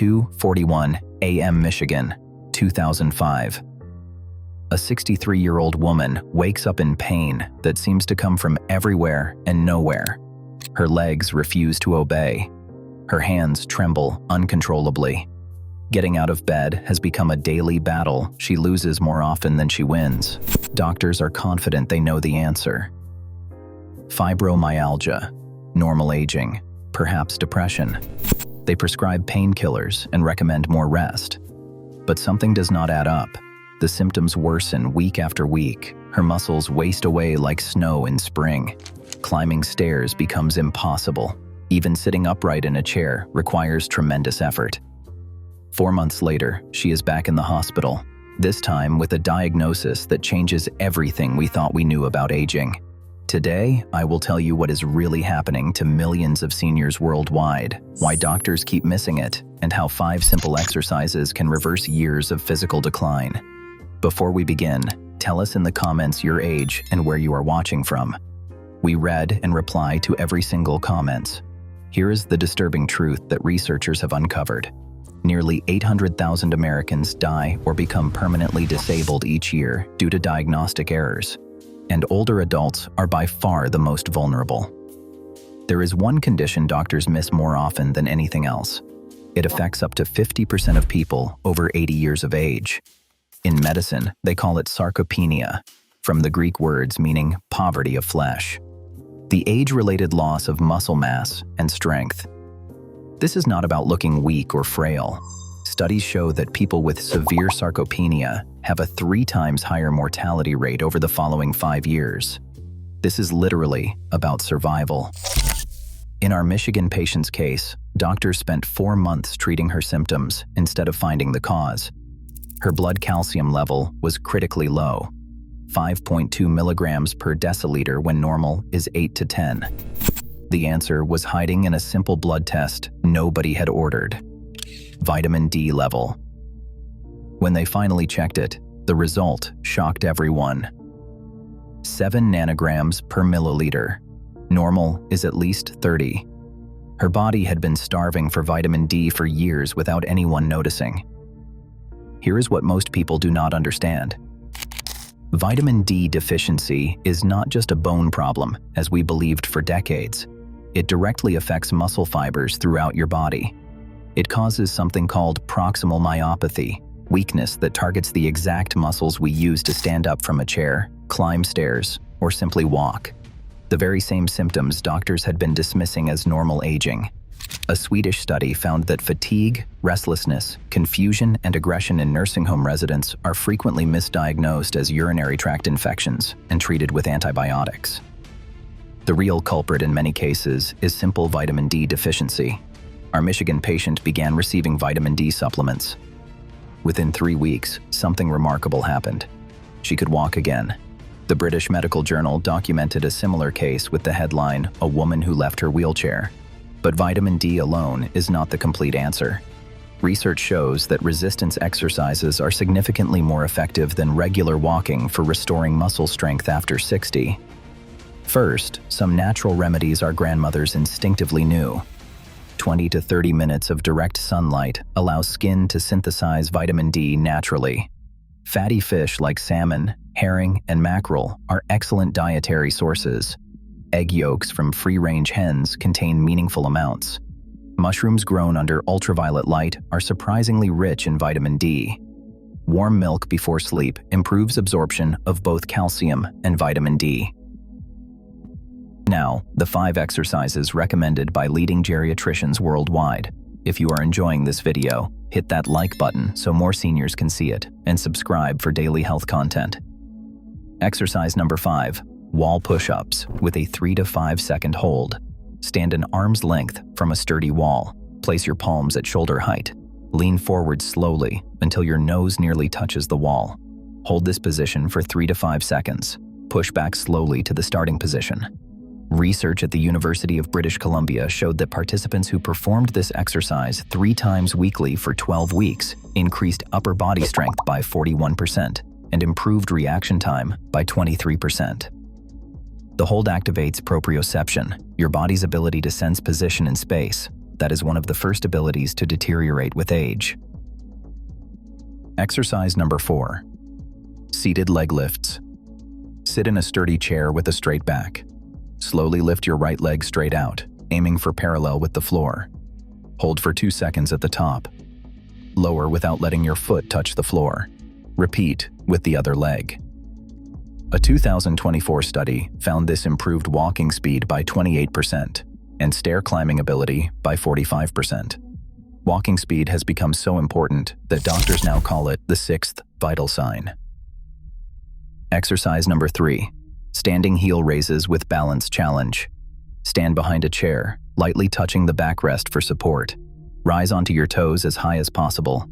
2:41 a.m. Michigan, 2005. A 63-year-old woman wakes up in pain that seems to come from everywhere and nowhere. Her legs refuse to obey. Her hands tremble uncontrollably. Getting out of bed has become a daily battle. She loses more often than she wins. Doctors are confident they know the answer. Fibromyalgia, normal aging, perhaps depression. They prescribe painkillers and recommend more rest. But something does not add up. The symptoms worsen week after week. Her muscles waste away like snow in spring. Climbing stairs becomes impossible. Even sitting upright in a chair requires tremendous effort. 4 months later, she is back in the hospital, this time with a diagnosis that changes everything we thought we knew about aging. Today, I will tell you what is really happening to millions of seniors worldwide, why doctors keep missing it, and how 5 simple exercises can reverse years of physical decline. Before we begin, tell us in the comments your age and where you are watching from. We read and reply to every single comment. Here is the disturbing truth that researchers have uncovered. Nearly 800,000 Americans die or become permanently disabled each year due to diagnostic errors, and older adults are by far the most vulnerable. There is one condition doctors miss more often than anything else. It affects up to 50% of people over 80 years of age. In medicine, they call it sarcopenia, from the Greek words meaning poverty of flesh. The age-related loss of muscle mass and strength. This is not about looking weak or frail. Studies show that people with severe sarcopenia have a 3 times higher mortality rate over the following 5 years. This is literally about survival. In our Michigan patient's case, doctors spent 4 months treating her symptoms instead of finding the cause. Her blood calcium level was critically low, 5.2 milligrams per deciliter when normal is 8 to 10. The answer was hiding in a simple blood test nobody had ordered: vitamin D level. When they finally checked it, the result shocked everyone. 7 nanograms per milliliter. Normal is at least 30. Her body had been starving for vitamin D for years without anyone noticing. Here is what most people do not understand. Vitamin D deficiency is not just a bone problem, as we believed for decades. It directly affects muscle fibers throughout your body. It causes something called proximal myopathy, weakness that targets the exact muscles we use to stand up from a chair, climb stairs, or simply walk. The very same symptoms doctors had been dismissing as normal aging. A Swedish study found that fatigue, restlessness, confusion, and aggression in nursing home residents are frequently misdiagnosed as urinary tract infections and treated with antibiotics. The real culprit in many cases is simple vitamin D deficiency. Our Michigan patient began receiving vitamin D supplements. Within 3 weeks, something remarkable happened. She could walk again. The British Medical Journal documented a similar case with the headline, "A woman who left her wheelchair." But vitamin D alone is not the complete answer. Research shows that resistance exercises are significantly more effective than regular walking for restoring muscle strength after 60. First, some natural remedies our grandmothers instinctively knew. 20 to 30 minutes of direct sunlight allows skin to synthesize vitamin D naturally. Fatty fish like salmon, herring, and mackerel are excellent dietary sources. Egg yolks from free-range hens contain meaningful amounts. Mushrooms grown under ultraviolet light are surprisingly rich in vitamin D. Warm milk before sleep improves absorption of both calcium and vitamin D. Now, the 5 exercises recommended by leading geriatricians worldwide. If you are enjoying this video, hit that like button so more seniors can see it, and subscribe for daily health content. Exercise number 5. Wall push-ups with a 3 to 5 second hold. Stand an arm's length from a sturdy wall. Place your palms at shoulder height. Lean forward slowly until your nose nearly touches the wall. Hold this position for 3 to 5 seconds. Push back slowly to the starting position. Research at the University of British Columbia showed that participants who performed this exercise 3 times weekly for 12 weeks increased upper body strength by 41% and improved reaction time by 23%. The hold activates proprioception, your body's ability to sense position in space. that is one of the first abilities to deteriorate with age. Exercise number 4. Seated leg lifts. Sit in a sturdy chair with a straight back. Slowly lift your right leg straight out, aiming for parallel with the floor. Hold for 2 seconds at the top. Lower without letting your foot touch the floor. Repeat with the other leg. A 2024 study found this improved walking speed by 28% and stair climbing ability by 45%. Walking speed has become so important that doctors now call it the 6th vital sign. Exercise number 3. Standing heel raises with balance challenge. Stand behind a chair, lightly touching the backrest for support. Rise onto your toes as high as possible.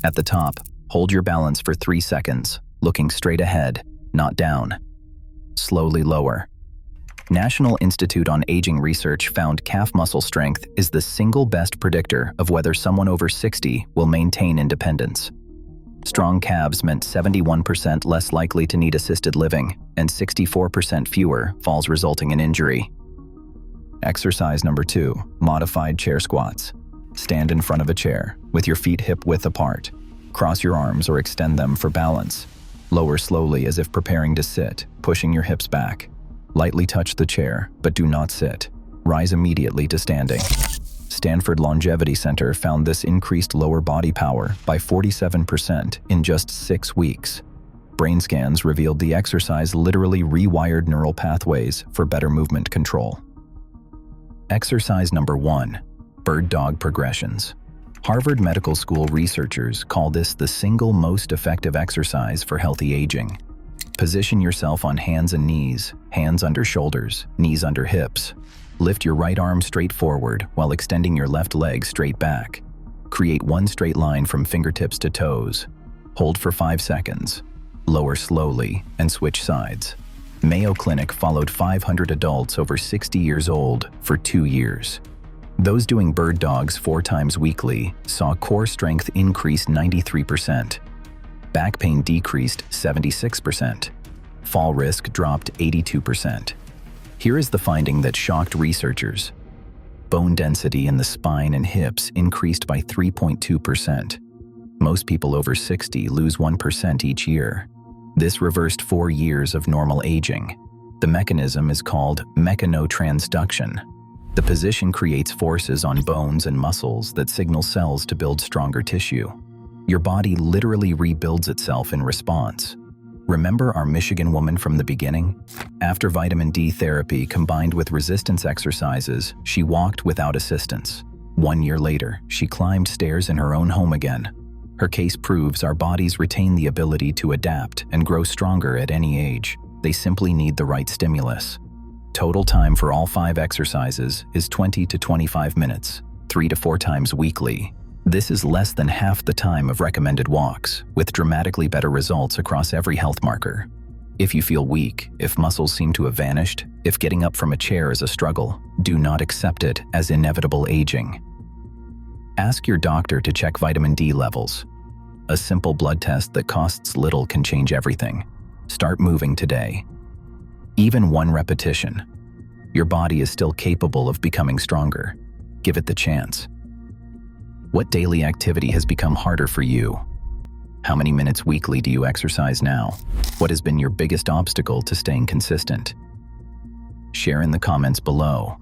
At the top, hold your balance for 3 seconds, looking straight ahead, not down. Slowly lower. National Institute on Aging research found calf muscle strength is the single best predictor of whether someone over 60 will maintain independence. Strong calves meant 71% less likely to need assisted living and 64% fewer falls resulting in injury. Exercise number 2, modified chair squats. Stand in front of a chair with your feet hip-width apart. Cross your arms or extend them for balance. Lower slowly as if preparing to sit, pushing your hips back. Lightly touch the chair, but do not sit. Rise immediately to standing. Stanford Longevity Center found this increased lower body power by 47% in just 6 weeks. Brain scans revealed the exercise literally rewired neural pathways for better movement control. Exercise number 1, bird dog progressions. Harvard Medical School researchers call this the single most effective exercise for healthy aging. Position yourself on hands and knees, hands under shoulders, knees under hips. Lift your right arm straight forward while extending your left leg straight back. Create one straight line from fingertips to toes. Hold for 5 seconds. Lower slowly and switch sides. Mayo Clinic followed 500 adults over 60 years old for 2 years. Those doing bird dogs 4 times weekly saw core strength increase 93%. Back pain decreased 76%. Fall risk dropped 82%. Here is the finding that shocked researchers. Bone density in the spine and hips increased by 3.2%. Most people over 60 lose 1% each year. This reversed 4 years of normal aging. The mechanism is called mechanotransduction. The position creates forces on bones and muscles that signal cells to build stronger tissue. Your body literally rebuilds itself in response. Remember our Michigan woman from the beginning? After vitamin D therapy combined with resistance exercises, she walked without assistance. 1 year later, she climbed stairs in her own home again. Her case proves our bodies retain the ability to adapt and grow stronger at any age. They simply need the right stimulus. Total time for all 5 exercises is 20 to 25 minutes, 3 to 4 times weekly. This is less than half the time of recommended walks, with dramatically better results across every health marker. If you feel weak, if muscles seem to have vanished, if getting up from a chair is a struggle, do not accept it as inevitable aging. Ask your doctor to check vitamin D levels. A simple blood test that costs little can change everything. Start moving today. Even 1 repetition. Your body is still capable of becoming stronger. Give it the chance. What daily activity has become harder for you? How many minutes weekly do you exercise now? What has been your biggest obstacle to staying consistent? Share in the comments below.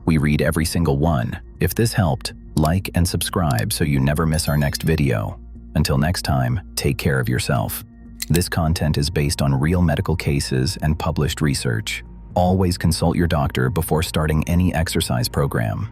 We read every single one. If this helped, like and subscribe so you never miss our next video. Until next time, take care of yourself. This content is based on real medical cases and published research. Always consult your doctor before starting any exercise program.